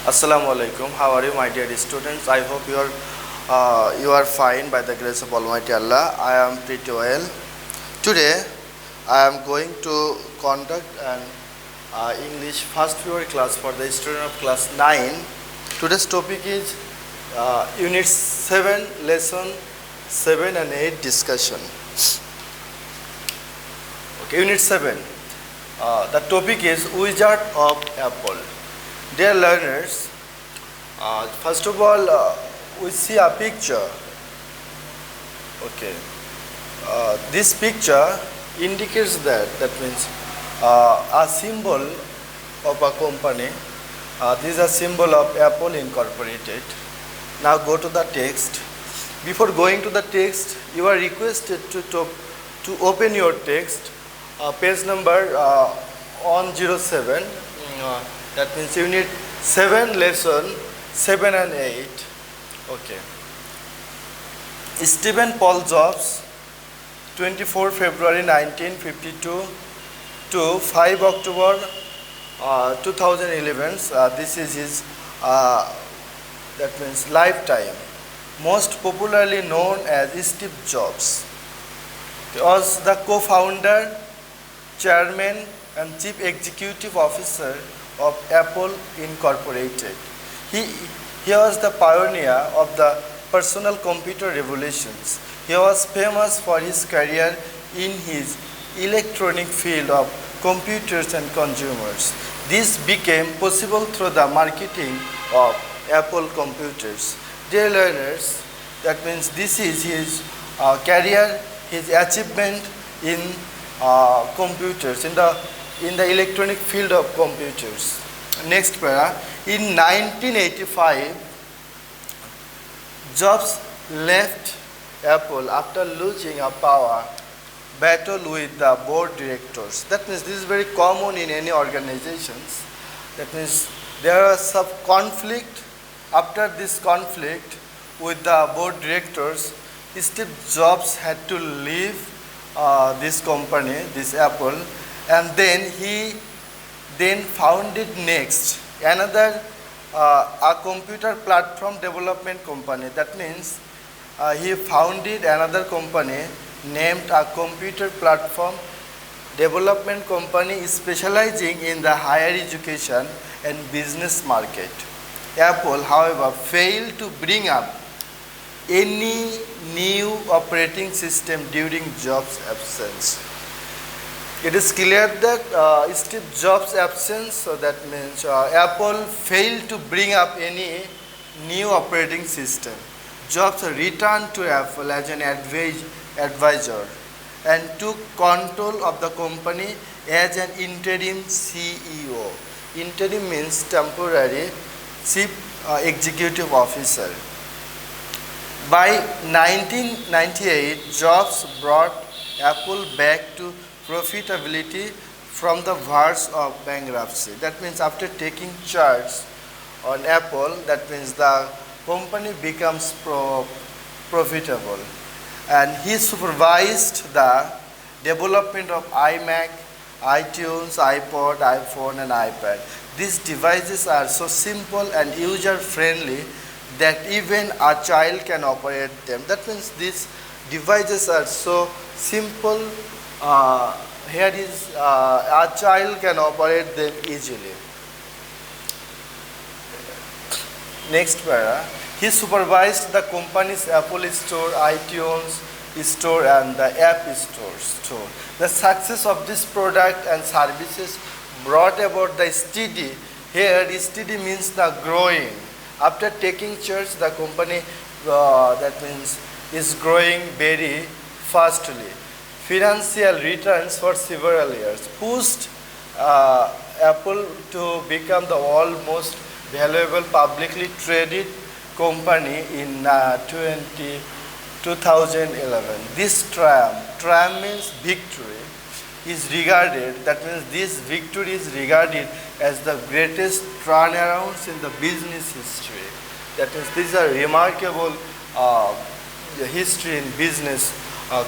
Assalamu alaikum. How are you, my dear students? I hope you are fine by the grace of Almighty Allah. I am pretty well. Today, I am going to conduct an English first period class for the student of class 9. Today's topic is Unit 7, Lesson 7 and 8 discussion. Okay, Unit 7. The topic is Wizard of Apple. Dear learners, first of all, we see a picture. Okay, this picture indicates that means a symbol of a company. This is a symbol of Apple Incorporated. Now go to the text. Before going to the text, you are requested to open your text, page number 107. That means Unit 7, Lesson 7 and 8. Okay. Stephen Paul Jobs, 24 February 1952 to 5 October 2011. This is his that means lifetime. Most popularly known as Steve Jobs. He was the co-founder, chairman, and chief executive officer of Apple Incorporated. He was the pioneer of the personal computer revolutions. He was famous for his career in his electronic field of computers and consumers. This became possible through the marketing of Apple computers. Dear learners, that means this is his career, his achievement in computers, in the electronic field of computers. Next para. In 1985, Jobs left Apple after losing a power battle with the board directors. That means this is very common in any organizations. That means there was some conflict. After this conflict with the board directors, Steve Jobs had to leave this company, this Apple, and then he founded next another a computer platform development company. That means he founded another company named a computer platform development company specializing in the higher education and business market. Apple, however, failed to bring up any new operating system during Jobs' absence. It is clear that Steve Jobs' absence, so that means Apple failed to bring up any new operating system. Jobs returned to Apple as an advisor and took control of the company as an interim CEO. Interim means temporary chief executive officer. By 1998, Jobs brought Apple back to profitability from the verge of bankruptcy. That means after taking charge on Apple, that means the company becomes profitable. And he supervised the development of iMac, iTunes, iPod, iPhone, and iPad. These devices are so simple and user-friendly that even a child can operate them. That means these devices are so simple. Here is a child can operate them easily. Next para. He supervised the company's Apple Store, iTunes Store, and the App Store. The success of this product and services brought about the steady. Here, steady means the growing. After taking charge, the company that means is growing very fastly. Financial returns for several years pushed Apple to become the world's most valuable publicly traded company in 2011. This triumph means victory, is regarded, that means this victory is regarded as the greatest turnarounds in the business history. That means these are remarkable history in business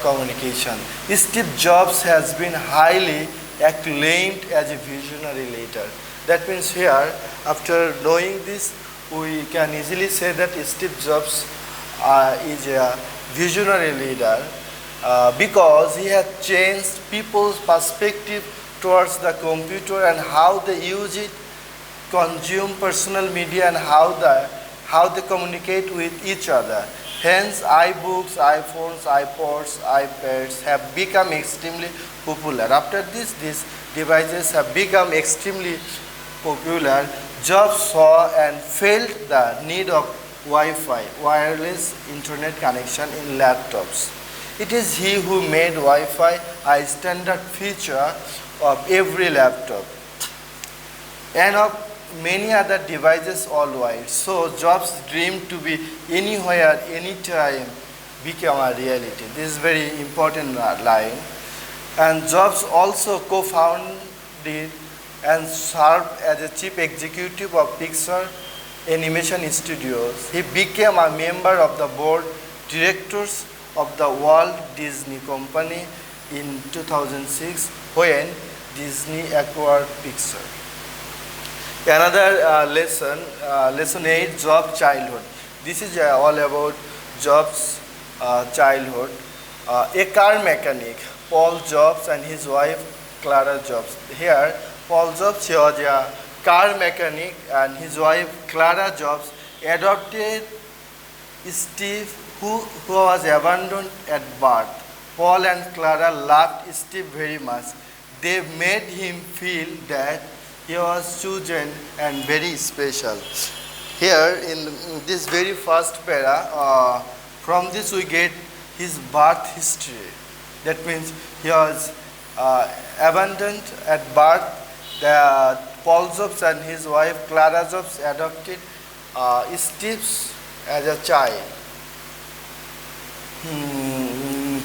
communication. Steve Jobs has been highly acclaimed as a visionary leader. That means here, after knowing this, we can easily say that Steve Jobs is a visionary leader because he has changed people's perspective towards the computer and how they use it, consume personal media, and how they communicate with each other. Hence, iBooks, iPhones, iPods, iPads have become extremely popular. After this, these devices have become extremely popular. Jobs saw and felt the need of Wi-Fi, wireless internet connection in laptops. It is he who made Wi-Fi a standard feature of every laptop and of many other devices worldwide. So Jobs' dream to be anywhere, anytime became a reality. This is very important line. And Jobs also co-founded and served as a chief executive of Pixar Animation Studios. He became a member of the board directors of the Walt Disney Company in 2006 when Disney acquired Pixar. Another lesson 8, Jobs' childhood. This is all about Jobs' childhood. A car mechanic, Paul Jobs, and his wife Clara Jobs. Here, Paul Jobs, he was a car mechanic, and his wife Clara Jobs adopted Steve, who was abandoned at birth. Paul and Clara loved Steve very much. They made him feel that he was chosen and very special. Here in this very first para, from this we get his birth history. That means he was abandoned at birth. Paul Jobs and his wife Clara Jobs adopted Steve as a child.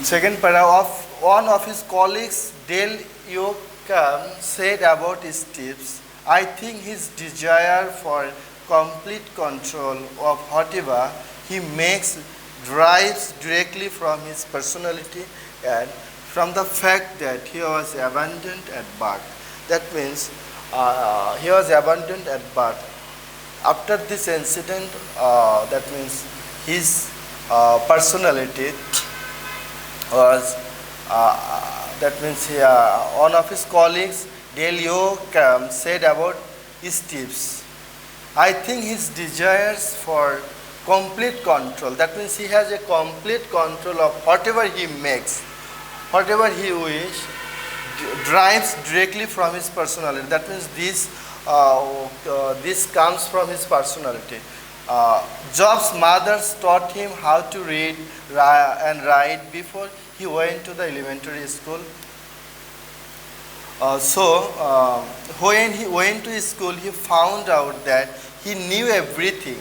Second paragraph, one of his colleagues, Dale Yoakum, said about Steve, I think his desire for complete control of whatever he makes derives directly from his personality and from the fact that he was abandoned at birth. That means he was abandoned at birth. After this incident, that means his personality was, that means one of his colleagues, Dale Yoakum, said about Steve, I think his desires for complete control, that means he has a complete control of whatever he makes, whatever he wishes, drives directly from his personality. That means this comes from his personality. Jobs' mother taught him how to read and write before he went to the elementary school. When he went to school, he found out that he knew everything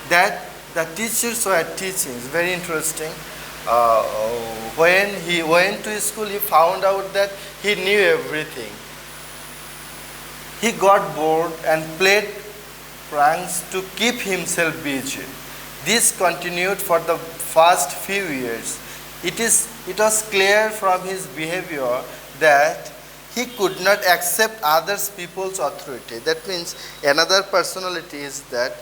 that the teachers were teaching. It's very interesting. When he went to school, he found out that he knew everything. He got bored and played pranks to keep himself busy. This continued for the first few years. It was clear from his behavior that he could not accept other people's authority. That means another personality is that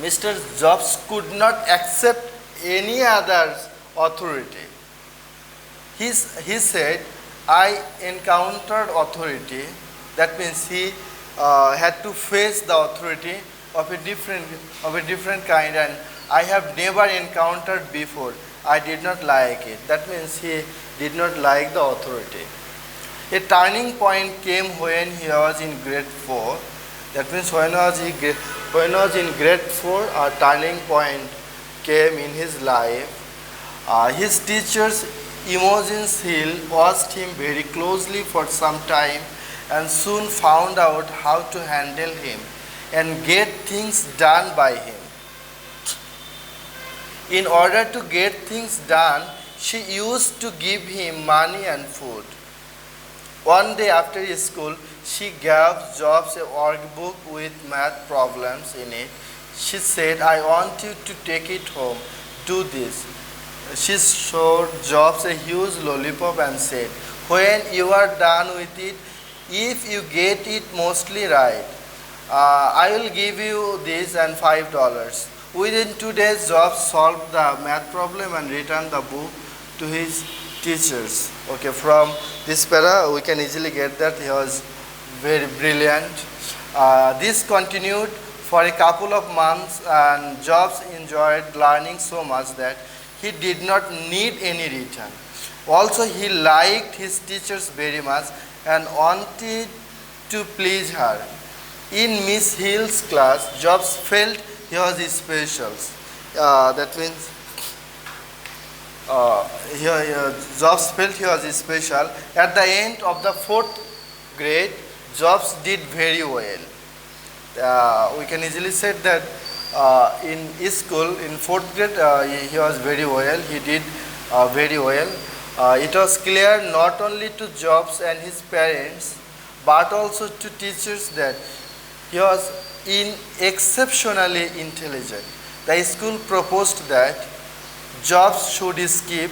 Mr. Jobs could not accept any other's authority. He said, I encountered authority. That means he had to face the authority of a different kind, and I have never encountered before. I did not like it. That means he did not like the authority. A turning point came when he was in grade 4. That means when he was in grade 4, a turning point came in his life. His teachers, Imogen Hill, watched him very closely for some time and soon found out how to handle him and get things done by him. In order to get things done, she used to give him money and food. One day after school, she gave Jobs a workbook with math problems in it. She said, I want you to take it home. Do this. She showed Jobs a huge lollipop and said, when you are done with it, If you get it mostly right, I will give you this and $5. Within 2 days, Jobs solved the math problem and returned the book to his teachers. Okay, from this para, we can easily get that he was very brilliant. This continued for a couple of months, and Jobs enjoyed learning so much that he did not need any return. Also, he liked his teachers very much and wanted to please her. In Miss Hill's class, Jobs felt he was special. That means Jobs felt he was special. At the end of the fourth grade, Jobs did very well. We can easily say that in his school, in fourth grade, he was very well. He did very well. It was clear not only to Jobs and his parents, but also to teachers that he was exceptionally intelligent. The school proposed that Jobs should skip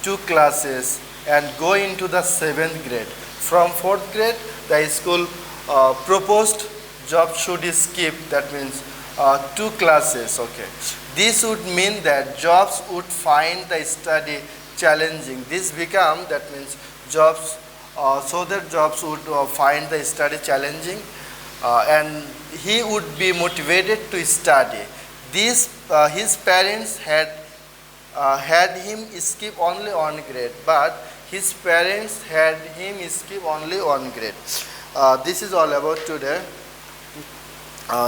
2 classes and go into the 7th grade. From 4th grade, the school proposed Jobs should skip, that means 2 classes. Okay. This would mean that Jobs would find the study challenging. This become, that means Jobs, so that Jobs would find the study challenging and he would be motivated to study. This, his parents had him skip only 1 grade, but his parents had him skip only 1 grade. This is all about today.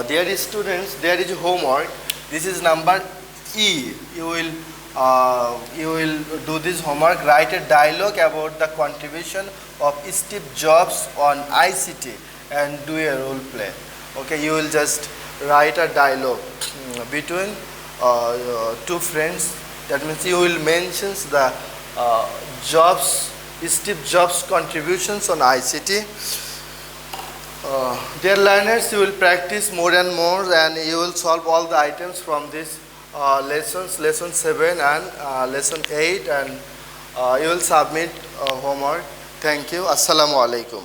There is students, there is homework. This is number E. You will do this homework. Write a dialogue about the contribution of Steve Jobs on ICT and do a role play. Okay, you will just write a dialogue between 2 friends. That means you will mention the Steve Jobs contributions on ICT. Dear learners, you will practice more and more, and you will solve all the items from these lessons, lesson 7 and lesson 8, and you will submit homework. Thank you. Assalamu alaikum.